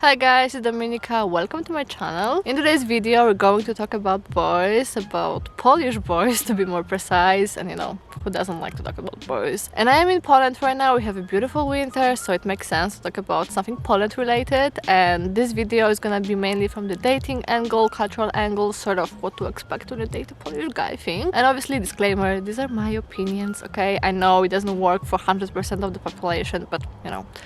Hi guys, it's Dominika. Welcome to my channel. In today's video we're going to talk about boys, about Polish boys to be more precise, and who doesn't like to talk about boys. And I am in Poland right now. We have a beautiful winter, so it makes sense to talk about something Poland related, and this video is gonna be mainly from the dating angle, cultural angle, sort of what to expect when you date a Polish guy thing. And obviously disclaimer, these are my opinions, okay? I know it doesn't work for 100% of the population, but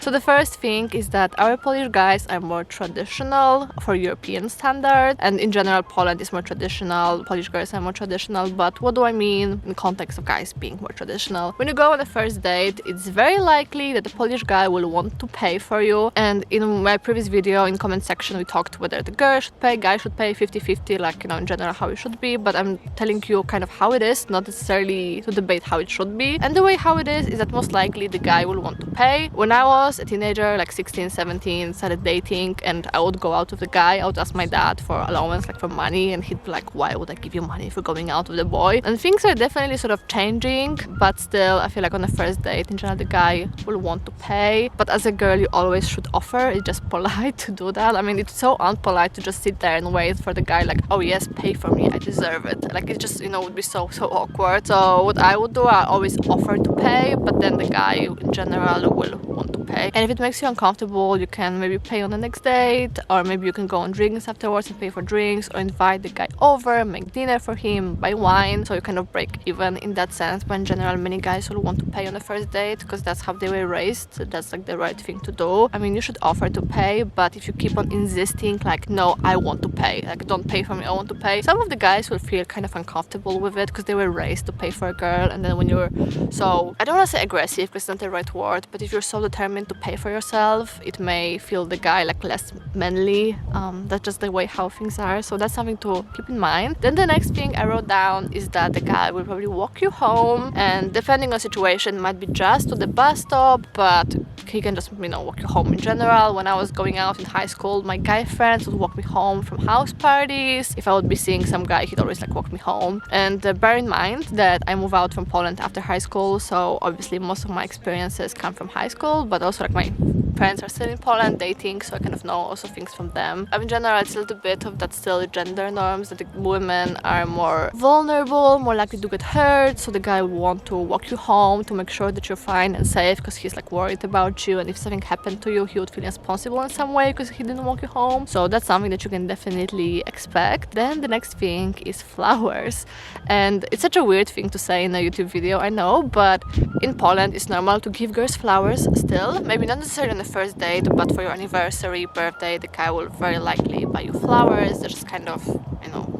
So the first thing is that our Polish guys are more traditional for European standard, and in general Poland is more traditional, Polish girls are more traditional. But what do I mean in context of guys being more traditional? When you go on a first date, it's very likely that the Polish guy will want to pay for you, and in my previous video in comment section we talked whether the girl should pay, guy should pay, 50-50, like in general how it should be, but I'm telling you kind of how it is, not necessarily to debate how it should be. And the way how it is that most likely the guy will want to pay. When I was a teenager, like 16, 17, started dating, and I would go out with the guy, I would ask my dad for allowance, like for money, and he'd be like, why would I give you money for going out with a boy? And things are definitely sort of changing, but still I feel like on the first date in general the guy will want to pay. But as a girl you always should offer. It's just polite to do that. I mean, it's so unpolite to just sit there and wait for the guy like, oh yes, pay for me, I deserve it. Like, it just would be so awkward. So what I would do, I always offer to pay, but then the guy in general will want to pay. And if it makes you uncomfortable, you can maybe pay on the next date, or maybe you can go on drinks afterwards and pay for drinks, or invite the guy over, make dinner for him, buy wine, so you kind of break even in that sense. But in general many guys will want to pay on the first date because that's how they were raised, that's like the right thing to do. I mean, you should offer to pay, but if you keep on insisting like, no, I want to pay, like don't pay for me, I want to pay, some of the guys will feel kind of uncomfortable with it because they were raised to pay for a girl. And then when you're so, I don't want to say aggressive because it's not the right word, but if you're so determined to pay for yourself, it may feel the guy like less manly. That's just the way how things are, so that's something to keep in mind. Then the next thing I wrote down is that the guy will probably walk you home, and depending on situation it might be just to the bus stop, but he can just walk you home in general. When I was going out in high school, my guy friends would walk me home from house parties. If I would be seeing some guy, he'd always like walk me home. And bear in mind that I moved out from Poland after high school, so obviously most of my experiences come from high school, but also like my friends are still in Poland dating, so I kind of know also things from them. In general, it's a little bit of that still gender norms, that the women are more vulnerable, more likely to get hurt, so the guy will want to walk you home to make sure that you're fine and safe because he's like worried about you, and if something happened to you he would feel responsible in some way because he didn't walk you home. So that's something that you can definitely expect. Then the next thing is flowers, and it's such a weird thing to say in a YouTube video, I know, but in Poland it's normal to give girls flowers still. Maybe not necessarily on the first date, but for your anniversary, birthday, the guy will very likely buy you flowers. That's just kind of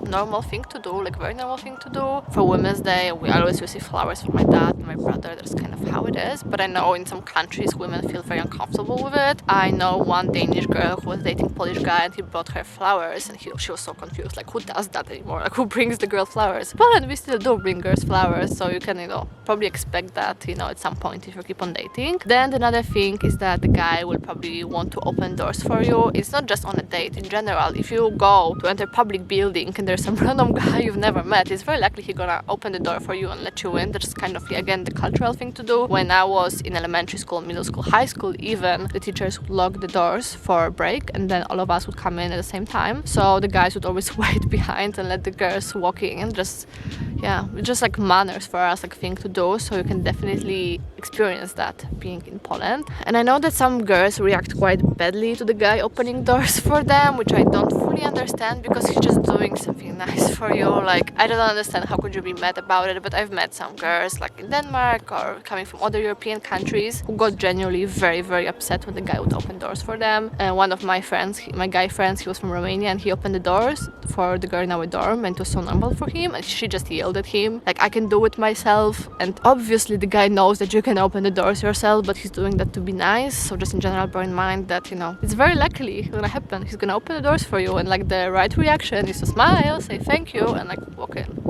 normal thing to do, like very normal thing to do. For Women's Day we always receive flowers from my dad and my brother. That's kind of how it is. But I know in some countries women feel very uncomfortable with it. I know one Danish girl who was dating a Polish guy, and he brought her flowers, and she was so confused, like, who does that anymore, like who brings the girl flowers? But we still do bring girls flowers, so you can probably expect that at some point if you keep on dating. Then another thing is that the guy will probably want to open doors for you. It's not just on a date, in general. If you go to enter public building and there's some random guy you've never met, it's very likely he's gonna open the door for you and let you in. That's kind of, again, the cultural thing to do. When I was in elementary school, middle school, high school even, the teachers would lock the doors for a break, and then all of us would come in at the same time, so the guys would always wait behind and let the girls walk in. And just like manners for us, like thing to do. So you can definitely experience that being in Poland. And I know that some girls react quite badly to the guy opening doors for them, which I don't fully understand because he's just doing something nice for you. Like, I don't understand how could you be mad about it. But I've met some girls like in Denmark or coming from other European countries who got genuinely very upset when the guy would open doors for them. And one of my friends, my guy friends, he was from Romania, and he opened the doors for the girl in our dorm, and it was so normal for him, and she just yelled at him like, I can do it myself. And obviously the guy knows that you can open the doors yourself, but he's doing that to be nice. So just in general bear in mind that it's very likely gonna happen. He's gonna open the doors for you, and like the right reaction is to smile, say thank you, and like walk in.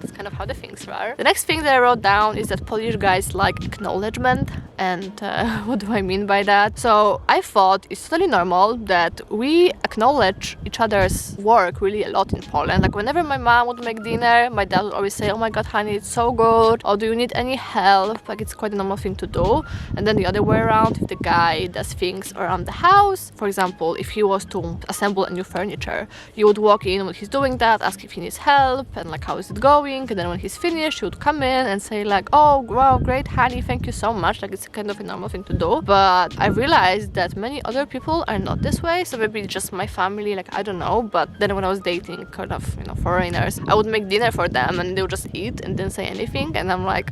That's kind of how the things are. The next thing that I wrote down is that Polish guys like acknowledgement, And what do I mean by that? So I thought it's totally normal that we acknowledge each other's work really a lot in Poland. Like whenever my mom would make dinner, my dad would always say, oh my god honey, it's so good, or do you need any help? Like it's quite a normal thing to do. And then the other way around, if the guy does things around the house, for example, if he was to assemble a new furniture, you would walk in when he's doing that, ask if he needs help and like how is it going, and then when he's finished you would come in and say like, oh wow, great honey, thank you so much. Like it's kind of a normal thing to do. But I realized that many other people are not this way, so maybe it's just my family, like I don't know. But then when I was dating kind of, you know, foreigners, I would make dinner for them and they would just eat and didn't say anything, and I'm like,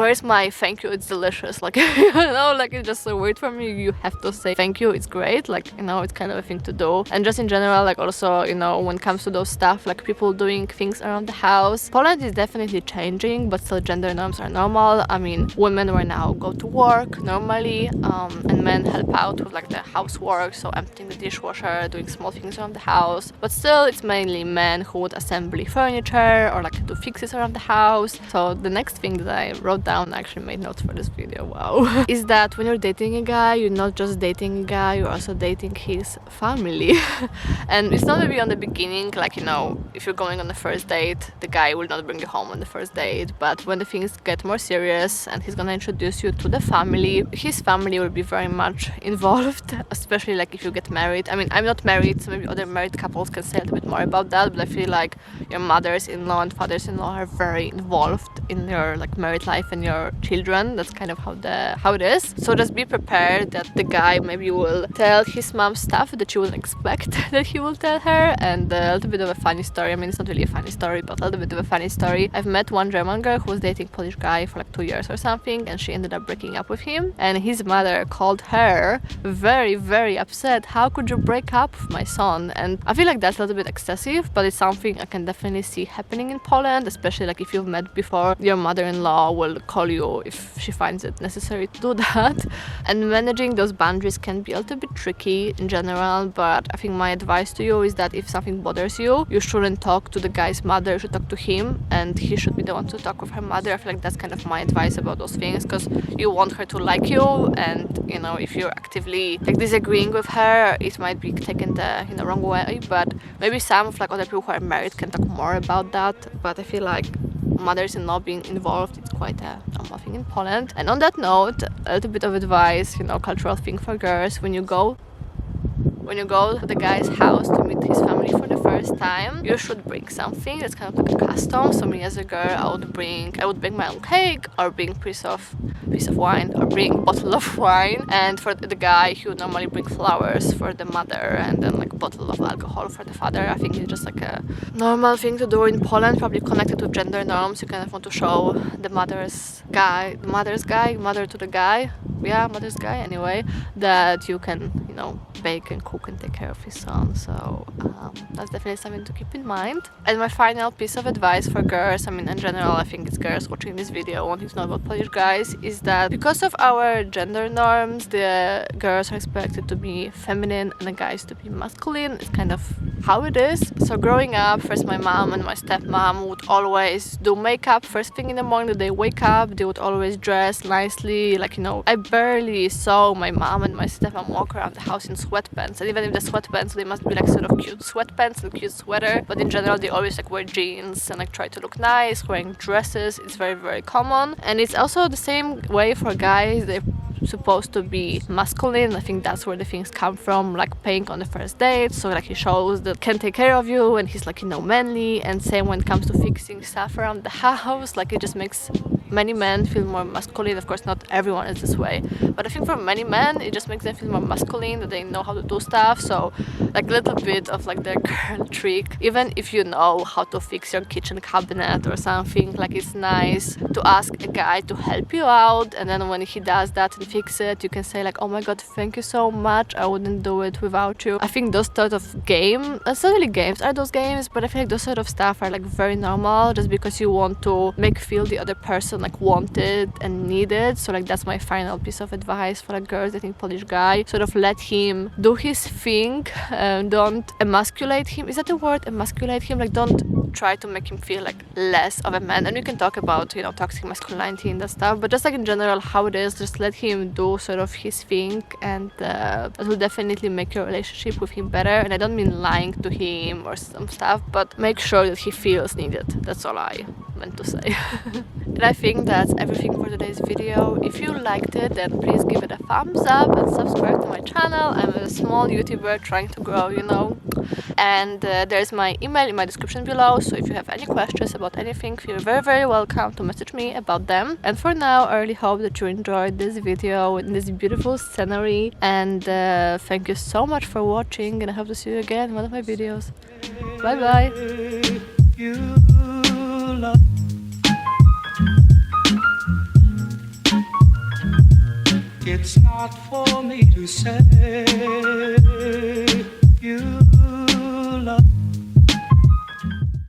where's my thank you, it's delicious? Like, you know, like it's just so weird for me. You have to say thank you, it's great. Like, you know, it's kind of a thing to do. And just in general, like also, you know, when it comes to those stuff, like people doing things around the house, Poland is definitely changing, but still gender norms are normal. I mean, women right now go to work normally, and men help out with like the housework, so emptying the dishwasher, doing small things around the house. But still, it's mainly men who would assemble furniture or like do fixes around the house. So the next thing that I wrote down, I actually made notes for this video, wow, is that when you're dating a guy, you're not just dating a guy, you're also dating his family. And it's not maybe on the beginning, like, you know, if you're going on the first date, the guy will not bring you home on the first date. But when the things get more serious and he's gonna introduce you to the family, his family will be very much involved, especially like if you get married. I mean, I'm not married, so maybe other married couples can say a little bit more about that, but I feel like your mothers-in-law and fathers-in-law are very involved in your like married life and your children. That's kind of how it is. So just be prepared that the guy maybe will tell his mom stuff that you wouldn't expect that he will tell her. And a little bit of a funny story, I mean, it's not really a funny story, but a little bit of a funny story. I've met one German girl who was dating a Polish guy for like 2 years or something, and she ended up breaking up with him, and his mother called her very, very upset. How could you break up with my son? And I feel like that's a little bit excessive, but it's something I can definitely see happening in Poland, especially like if you've met before. Your mother-in-law will call you if she finds it necessary to do that. And managing those boundaries can be a little bit tricky in general, but I think my advice to you is that if something bothers you, you shouldn't talk to the guy's mother, you should talk to him, and he should be the one to talk with her mother. I feel like that's kind of my advice about those things, because you want her to like you, and you know, if you're actively like disagreeing with her, it might be taken the wrong way. But maybe some of like other people who are married can talk more about that, but I feel like mothers-in-law being involved, it's quite a normal thing in Poland. And on that note, a little bit of advice, you know, cultural thing for girls: when you go to the guy's house to meet his family for the first time, you should bring something. That's kind of like a custom. So me as a girl, I would bring my own cake, or bring piece of wine, or bring a bottle of wine. And for the guy, he would normally bring flowers for the mother, and then like a bottle of alcohol for the father. I think it's just like a normal thing to do in Poland, probably connected with gender norms. You kind of want to show the mother's guy, mother to the guy, yeah, mother's guy anyway, that you can, you know, bake and cook and take care of his son. So that's definitely something to keep in mind. And my final piece of advice for girls, I mean in general, I think it's girls watching this video wanting to know about Polish guys, is that because of our gender norms, the girls are expected to be feminine and the guys to be masculine. It's kind of how it is. So growing up, first my mom and my stepmom would always do makeup first thing in the morning that they wake up. They would always dress nicely, like, you know, I barely saw my mom and my stepmom walk around the house in sweatpants, and even if the sweatpants, they must be like sort of cute sweatpants and cute sweater, but in general they always like wear jeans and like try to look nice, wearing dresses. It's very, very common. And it's also the same way for guys. They're supposed to be masculine. I think that's where the things come from, like paying on the first date, so like he shows that can take care of you and he's like, you know, manly. And same when it comes to fixing stuff around the house, like it just makes many men feel more masculine. Of course, not everyone is this way, but I think for many men it just makes them feel more masculine, that they know how to do stuff. So like a little bit of like the girl trick, even if you know how to fix your kitchen cabinet or something, like it's nice to ask a guy to help you out, and then when he does that and fix it, you can say like, oh my god, thank you so much, I wouldn't do it without you. I think those sort of games, it's not really games, are those games, but I feel like those sort of stuff are like very normal, just because you want to make feel the other person like wanted and needed. So like that's my final piece of advice for like girls dating Polish guy: sort of let him do his thing, don't emasculate him. Is that the word, emasculate him? Like don't try to make him feel like less of a man. And we can talk about, you know, toxic masculinity and that stuff, but just like in general how it is, just let him do sort of his thing, and that will definitely make your relationship with him better. And I don't mean lying to him or some stuff, but make sure that he feels needed. That's all I meant to say. And I think that's everything for today's video. If you liked it, then please give it a thumbs up and subscribe to my channel. I'm a small YouTuber trying to grow, you know. And there's my email in my description below, so if you have any questions about anything, feel very welcome to message me about them. And for now, I really hope that you enjoyed this video and this beautiful scenery, and thank you so much for watching, and I hope to see you again in one of my videos. Bye bye. It's not for me to say you